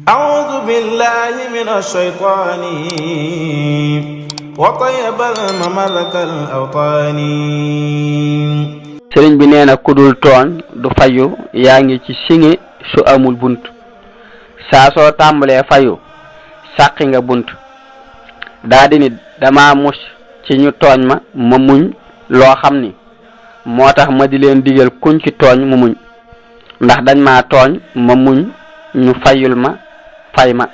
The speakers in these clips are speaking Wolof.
أعوذ بالله من الشيطان وطيب المملك الأوطان sëriñ bi nee na ku dul tooñ du fayu yaa ngi ci singe su amul bunt saa soo tàmbalee fayu sàqi nga bunt daa di ni dama mus ci ñu tooñ ma muñ loo xam ni moo tax ma di leen digal kuñ ci tooñ mu muñ ndax dañ ma tooñ ma muñ ñu fayul ma fay ma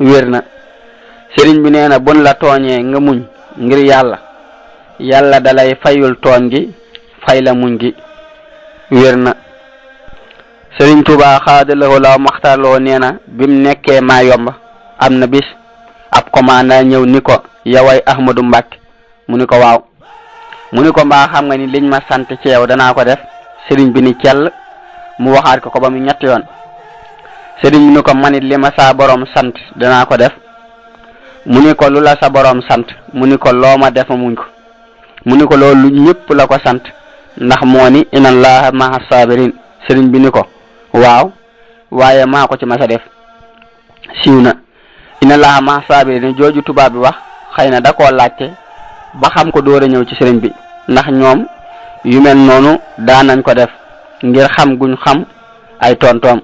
wér na sëriñ bi nee na bun la tooñee nga muñ ngir yàlla dalay fayul tooñ gi fay la muñ gi wér na sëriñ Tuubaa xaadalawoo la maxtarloo nee na bim nekkee maa yomba am na bis ab commandant ñëw ni ko yaway Ahmadu Mbàkke mu ni ko waaw mu ni ko mbaa xam nga ni liñ ma sant ci yow danaa ko def sëriñ bi ni cell mu waxaat ko ba mu ñetti yoon sëriñ bi ni ko manit li ma sa borom sant danaa ko def mu ni ko lu la sa borom sant mu ni ko loo ma def muñ ko mu ni ko loolu ñëpp la ko sant ndax moo ni inna allaha maha sabirin sëriñ bi ni ko waaw waaye maa ko ci masa def siiw na inna allaha maha sabirin jooju tubaab bi wax xëy na da koo laajte ba xam ko door a ñëw ci sëriñ bi ndax ñoom yu mel noonu daanañ ko def ngir xam guñ xam ay tontoom.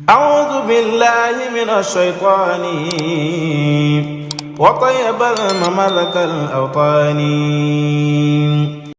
أعوذ بالله من الشيطان وطيب المملك الأوطان